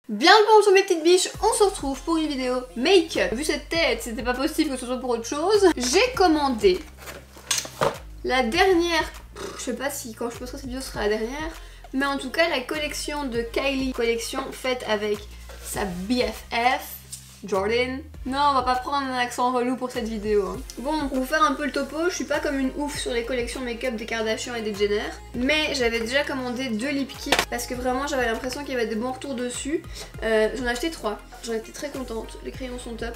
Bien le bonjour mes petites biches, on se retrouve pour une vidéo make-up. Vu cette tête, c'était pas possible que ce soit pour autre chose. J'ai commandé la dernière, je sais pas si quand je posterai cette vidéo ce sera la dernière, mais en tout cas la collection de Kylie, collection faite avec sa BFF, Jordan. Non, on va pas prendre un accent relou pour cette vidéo. Hein. Bon, pour vous faire un peu le topo, je suis pas comme une ouf sur les collections make-up des Kardashian et des Jenner, mais j'avais déjà commandé 2 lip kits parce que vraiment j'avais l'impression qu'il y avait des bons retours dessus. J'en ai acheté 3, j'en étais très contente, les crayons sont top.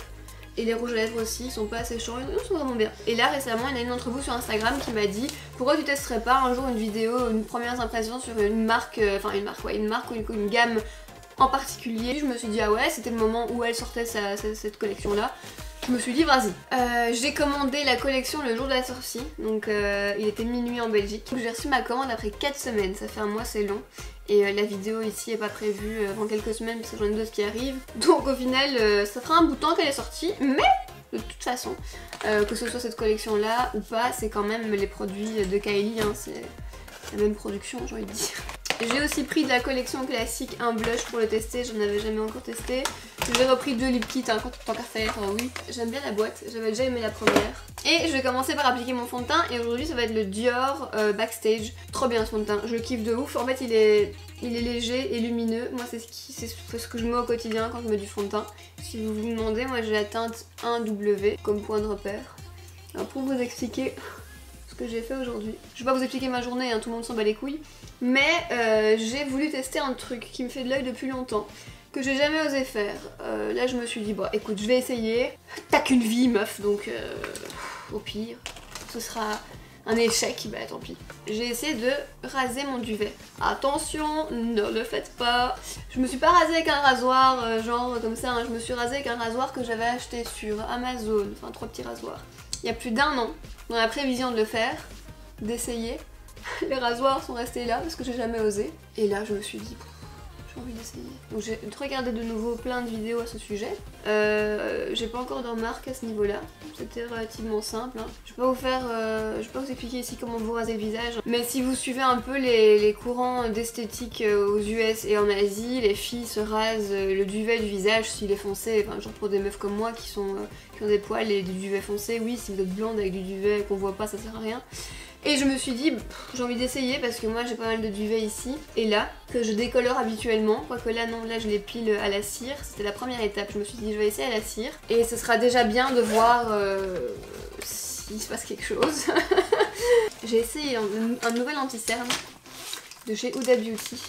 Et les rouges à lèvres aussi, ils sont pas assez chauds, ils sont vraiment bien. Et là récemment, il y en a une d'entre vous sur Instagram qui m'a dit pourquoi tu testerais pas un jour une vidéo, une première impression sur une marque, une marque ou une gamme en particulier. Je me suis dit ah ouais, c'était le moment où elle sortait cette collection là. Je me suis dit vas-y. J'ai commandé la collection le jour de la sortie, donc il était minuit en Belgique. J'ai reçu ma commande après 4 semaines, ça fait un mois, c'est long. Et la vidéo ici est pas prévue avant quelques semaines parce que j'en ai d'autres qui arrivent. Donc au final, ça fera un bout de temps qu'elle est sortie, mais de toute façon, que ce soit cette collection là ou pas, c'est quand même les produits de Kylie, hein, c'est la même production j'ai envie de dire. J'ai aussi pris de la collection classique un blush pour le tester, j'en avais jamais encore testé. J'ai repris 2 lip kits, hein, tant qu'à faire, oui. J'aime bien la boîte, j'avais déjà aimé la première. Et je vais commencer par appliquer mon fond de teint et aujourd'hui ça va être le Dior Backstage. Trop bien ce fond de teint, je le kiffe de ouf. En fait il est léger et lumineux. Moi c'est ce que je mets au quotidien quand je mets du fond de teint. Si vous vous demandez, moi j'ai la teinte 1W comme point de repère. Alors pour vous expliquer ce que j'ai fait aujourd'hui. Je vais pas vous expliquer ma journée, hein, tout le monde s'en bat les couilles. Mais j'ai voulu tester un truc qui me fait de l'œil depuis longtemps, que j'ai jamais osé faire. Là je me suis dit, bon écoute, je vais essayer. T'as qu'une vie meuf, donc au pire, ce sera un échec, bah tant pis. J'ai essayé de raser mon duvet. Attention, ne le faites pas. Je me suis pas rasée avec un rasoir, genre comme ça, hein. Je me suis rasée avec un rasoir que j'avais acheté sur Amazon, enfin 3 petits rasoirs. Il y a plus d'1 an, dans la prévision de le faire, d'essayer. Les rasoirs sont restés là parce que j'ai jamais osé. Et là je me suis dit, j'ai envie d'essayer. Donc j'ai regardé de nouveau plein de vidéos à ce sujet. J'ai pas encore de remarques à ce niveau là. C'était relativement simple. Hein. Je vais pas vous expliquer ici comment vous raser le visage. Mais si vous suivez un peu les courants d'esthétique aux US et en Asie, les filles se rasent le duvet du visage s'il est foncé. Enfin genre pour des meufs comme moi qui ont des poils et du duvet foncé. Oui, si vous êtes blonde avec du duvet qu'on voit pas, ça sert à rien. Et je me suis dit, j'ai envie d'essayer parce que moi j'ai pas mal de duvet ici et là, que je décolore habituellement. Quoique là non, là je les pile à la cire, c'était la première étape. Je me suis dit je vais essayer à la cire et ce sera déjà bien de voir s'il se passe quelque chose. J'ai essayé un nouvel anti-cerne de chez Huda Beauty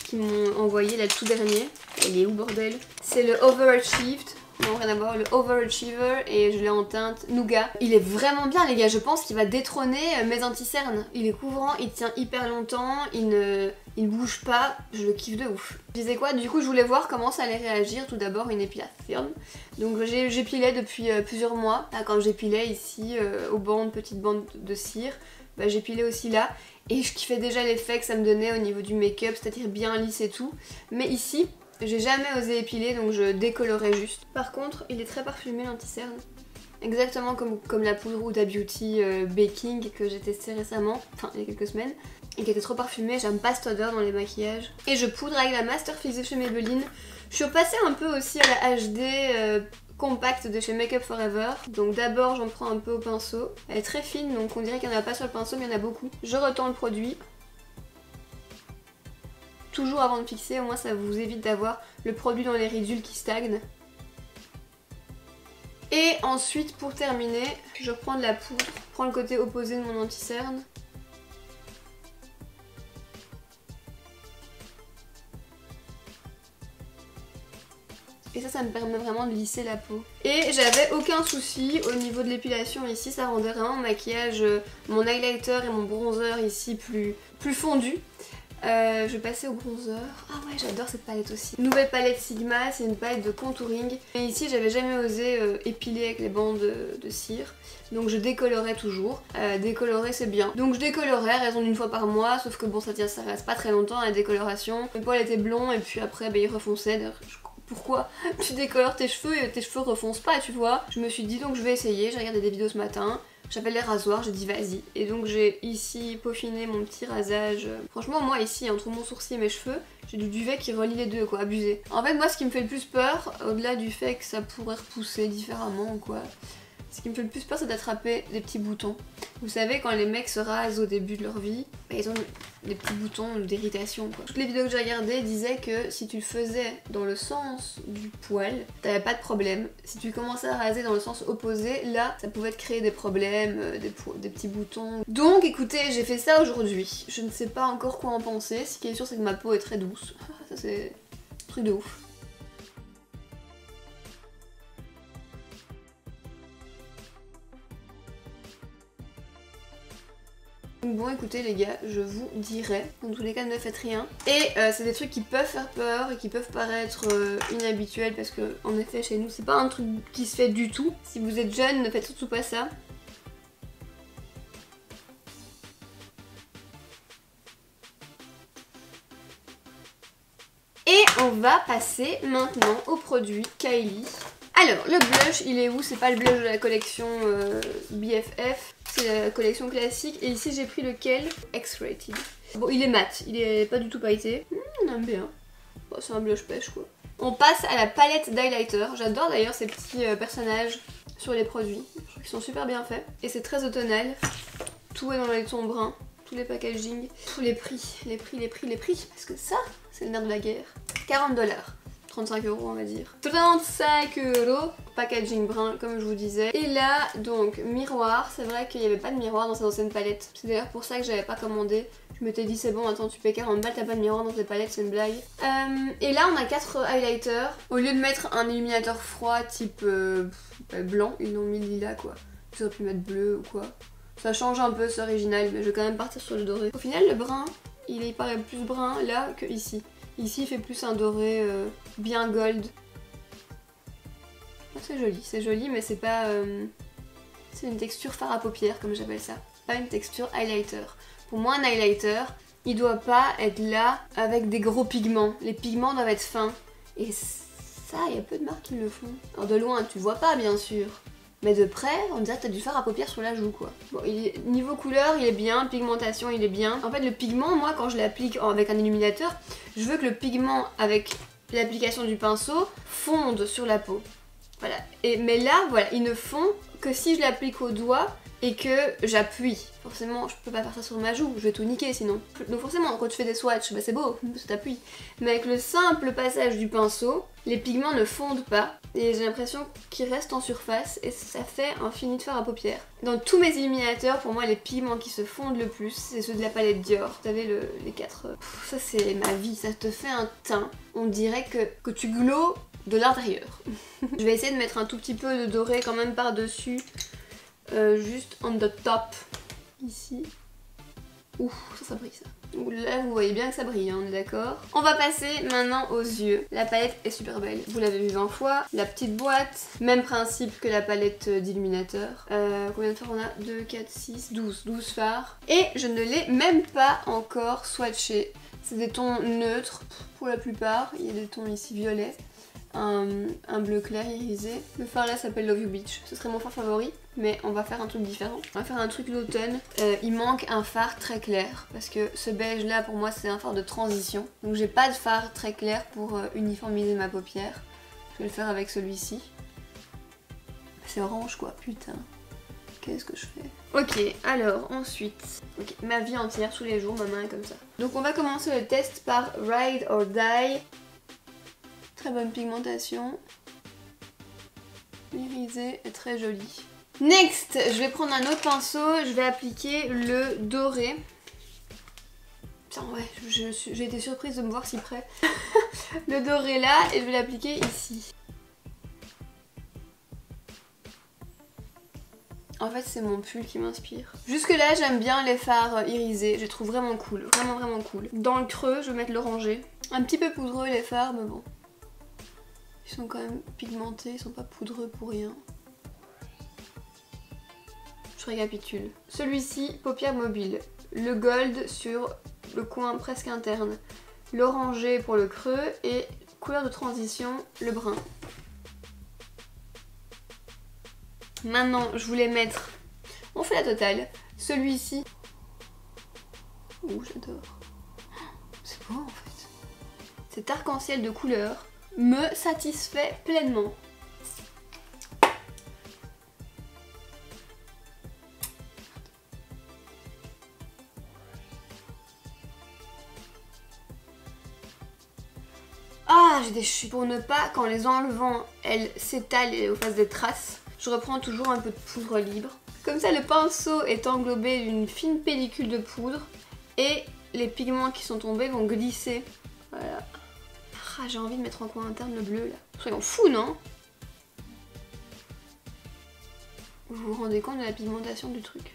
qui m'ont envoyé là le tout dernier. Il est où bordel? C'est le Overachieved. Non, rien à voir, le Overachiever et je l'ai en teinte Nougat. Il est vraiment bien les gars, je pense qu'il va détrôner mes anti-cernes. Il est couvrant, il tient hyper longtemps, il bouge pas, je le kiffe de ouf. Je disais quoi, du coup je voulais voir comment ça allait réagir. Tout d'abord une épilation. Donc j'épilais depuis plusieurs mois. Là, quand j'épilais ici aux bandes, petites bandes de cire, bah, j'épilais aussi là. Et je kiffais déjà l'effet que ça me donnait au niveau du make-up, c'est-à-dire bien lisse et tout. Mais ici, j'ai jamais osé épiler donc je décolorais juste. Par contre il est très parfumé l'anti-cerne. Exactement comme la poudre Huda Beauty Baking que j'ai testé récemment, enfin il y a quelques semaines. Et qui était trop parfumée, j'aime pas cette odeur dans les maquillages. Et je poudre avec la Masterfix de chez Maybelline. Je suis repassée un peu aussi à la HD compacte de chez Make Up Forever. Donc d'abord j'en prends un peu au pinceau. Elle est très fine donc on dirait qu'il n'y en a pas sur le pinceau mais il y en a beaucoup. Je retends le produit. Toujours avant de fixer, au moins ça vous évite d'avoir le produit dans les ridules qui stagnent. Et ensuite pour terminer, je reprends de la poudre, je prends le côté opposé de mon anti-cerne. Et ça me permet vraiment de lisser la peau. Et j'avais aucun souci au niveau de l'épilation ici, ça rendait vraiment mon maquillage, mon highlighter et mon bronzer ici plus fondu. Je vais passer au bronzer. Ah ouais, j'adore cette palette aussi. Nouvelle palette Sigma, c'est une palette de contouring. Et ici, j'avais jamais osé épiler avec les bandes de cire. Donc je décolorais toujours. Décolorer, c'est bien. Donc je décolorais, raison d'une fois par mois. Sauf que bon, ça reste pas très longtemps la décoloration. Mes poils étaient blonds et puis après, bah, ils refonçaient. Pourquoi tu décolores tes cheveux et tes cheveux refoncent pas, tu vois? Je me suis dit donc je vais essayer. J'ai regardé des vidéos ce matin. J'avais les rasoirs, j'ai dit vas-y. Et donc j'ai ici peaufiné mon petit rasage. Franchement moi ici entre mon sourcil et mes cheveux, j'ai du duvet qui relie les deux quoi, abusé. En fait moi ce qui me fait le plus peur, au-delà du fait que ça pourrait repousser différemment ou quoi, ce qui me fait le plus peur c'est d'attraper des petits boutons. Vous savez quand les mecs se rasent au début de leur vie, bah, ils ont des petits boutons d'irritation quoi. Toutes les vidéos que j'ai regardées disaient que si tu le faisais dans le sens du poil, t'avais pas de problème. Si tu commençais à raser dans le sens opposé, là ça pouvait te créer des problèmes, des petits boutons. Donc écoutez, j'ai fait ça aujourd'hui. Je ne sais pas encore quoi en penser. Ce qui est sûr c'est que ma peau est très douce. Ça c'est un truc de ouf. Bon écoutez les gars, je vous dirai, dans tous les cas ne faites rien. Et c'est des trucs qui peuvent faire peur et qui peuvent paraître inhabituels parce que en effet chez nous c'est pas un truc qui se fait du tout. Si vous êtes jeune ne faites surtout pas ça. Et on va passer maintenant au produit Kylie. Alors le blush il est où? C'est pas le blush de la collection BFF. C'est la collection classique et ici j'ai pris lequel? X-Rated. Bon il est mat, il est pas du tout pailleté. On aime bien. Bon, c'est un blush pêche quoi. On passe à la palette d'highlighter. J'adore d'ailleurs ces petits personnages sur les produits. Je trouve qu'ils sont super bien faits. Et c'est très automnal. Tout est dans les tons bruns. Tous les packaging. Tous les prix. Les prix. Parce que ça, c'est le nerf de la guerre. 40 $. 35 € on va dire. 35 €, packaging brun comme je vous disais. Et là donc miroir, c'est vrai qu'il n'y avait pas de miroir dans cette ancienne palette. C'est d'ailleurs pour ça que j'avais pas commandé. Je m'étais dit c'est bon attends tu payes 40 balles, t'as pas de miroir dans tes palettes, c'est une blague. Et là on a 4 highlighters. Au lieu de mettre un illuminateur froid type blanc, ils l'ont mis lilas quoi. Ils auraient pu mettre bleu ou quoi. Ça change un peu, c'est original mais je vais quand même partir sur le doré. Au final le brun, il paraît plus brun là que ici. Ici il fait plus un doré bien gold. C'est joli mais c'est pas... c'est une texture fard à paupières comme j'appelle ça. Pas une texture highlighter. Pour moi un highlighter, il doit pas être là avec des gros pigments. Les pigments doivent être fins. Et ça, il y a peu de marques qui le font. Alors de loin tu vois pas bien sûr. Mais de près, on dirait que t'as du fard à paupières sur la joue quoi. Bon, niveau couleur, il est bien, pigmentation, il est bien. En fait, le pigment, moi, quand je l'applique avec un illuminateur, je veux que le pigment, avec l'application du pinceau, fonde sur la peau. Voilà. Mais là, voilà, il ne fond que si je l'applique au doigt et que j'appuie. Forcément, je peux pas faire ça sur ma joue, je vais tout niquer sinon. Donc forcément, quand tu fais des swatchs, bah c'est beau, ça t'appuie. Mais avec le simple passage du pinceau, les pigments ne fondent pas et j'ai l'impression qu'ils restent en surface et ça fait un fini de fard à paupières. Dans tous mes illuminateurs, pour moi, les pigments qui se fondent le plus, c'est ceux de la palette Dior. Vous savez, les 4... ça c'est ma vie, ça te fait un teint. On dirait que tu glows de l'intérieur. Je vais essayer de mettre un tout petit peu de doré quand même par-dessus. Juste on the top, ici. Ouh, ça brille ça. Ouh, là vous voyez bien que ça brille, hein, on est d'accord. On va passer maintenant aux yeux. La palette est super belle, vous l'avez vu 20 fois. La petite boîte, même principe que la palette d'illuminateur. Combien de fards on a? 2, 4, 6, 12. 12 fards. Et je ne l'ai même pas encore swatché. C'est des tons neutres pour la plupart. Il y a des tons ici violets. Un bleu clair irisé. Le fard là s'appelle Love You Beach. Ce serait mon fard favori, mais on va faire un truc différent. On va faire un truc d'automne. Il manque un fard très clair parce que ce beige là pour moi c'est un fard de transition. Donc j'ai pas de fard très clair pour uniformiser ma paupière. Je vais le faire avec celui-ci. C'est orange quoi, putain. Qu'est-ce que je fais? Ok, alors ensuite, ma vie entière, tous les jours, ma main est comme ça. Donc on va commencer le test par Ride or Die. Très bonne pigmentation. Irisé et très joli. Next, je vais prendre un autre pinceau, je vais appliquer le doré. Putain ouais, j'ai été surprise de me voir si près. Le doré là et je vais l'appliquer ici. En fait c'est mon pull qui m'inspire. Jusque là j'aime bien les fards irisés, je les trouve vraiment cool, vraiment cool. Dans le creux je vais mettre l'orangé. Un petit peu poudreux les fards mais bon. Ils sont quand même pigmentés, ils sont pas poudreux pour rien. Je récapitule. Celui-ci, paupières mobiles. Le gold sur le coin presque interne. L'orangé pour le creux et couleur de transition, le brun. Maintenant, je voulais mettre On fait la totale. Celui-ci. Ouh, j'adore. C'est beau en fait. Cet arc-en-ciel de couleurs me satisfait pleinement. Ah, j'ai des chutes. Pour ne pas qu'en les enlevant, elles s'étalent et fassent des traces, je reprends toujours un peu de poudre libre. Comme ça, le pinceau est englobé d'une fine pellicule de poudre et les pigments qui sont tombés vont glisser. Voilà. Ah, j'ai envie de mettre en coin interne le bleu là. Soyons fous, non? Vous vous rendez compte de la pigmentation du truc?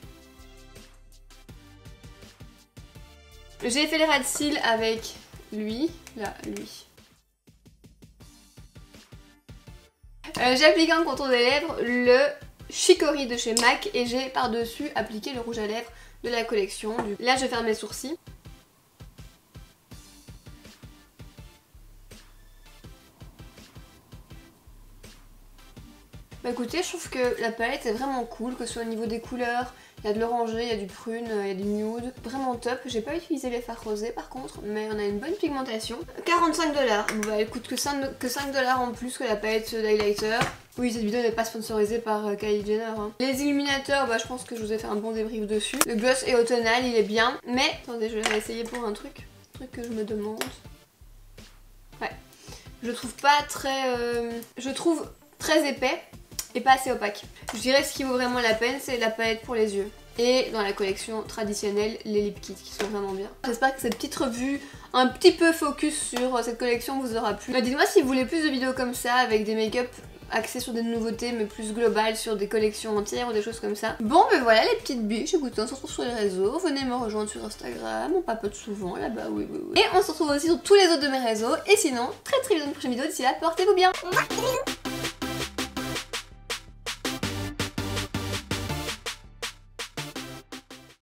J'ai fait les ras de cils avec lui, là, lui. J'ai appliqué en contour des lèvres le Chicory de chez MAC et j'ai par-dessus appliqué le rouge à lèvres de la collection. Là, je vais faire mes sourcils. Bah écoutez, je trouve que la palette est vraiment cool, que ce soit au niveau des couleurs, il y a de l'orangé, il y a du prune, il y a du nude, vraiment top. J'ai pas utilisé les fards rosés par contre, mais on a une bonne pigmentation. 45 $. Bah elle coûte que 5 $ en plus que la palette d'highlighter. Oui, cette vidéo n'est pas sponsorisée par Kylie Jenner. Hein. Les illuminateurs, bah je pense que je vous ai fait un bon débrief dessus. Le gloss est automnal, il est bien, mais attendez, je vais réessayer pour un truc que je me demande. Ouais, je trouve pas très... je trouve très épais et pas assez opaque. Je dirais ce qui vaut vraiment la peine, c'est la palette pour les yeux. Et dans la collection traditionnelle, les lip kits qui sont vraiment bien. J'espère que cette petite revue un petit peu focus sur cette collection vous aura plu. Dites-moi si vous voulez plus de vidéos comme ça avec des make-up axés sur des nouveautés mais plus globales sur des collections entières ou des choses comme ça. Bon ben voilà les petites biches, écoutez, on se retrouve sur les réseaux, venez me rejoindre sur Instagram, on papote souvent là-bas, oui. Et on se retrouve aussi sur tous les autres de mes réseaux. Et sinon, très vite dans une prochaine vidéo, d'ici là, portez-vous bien.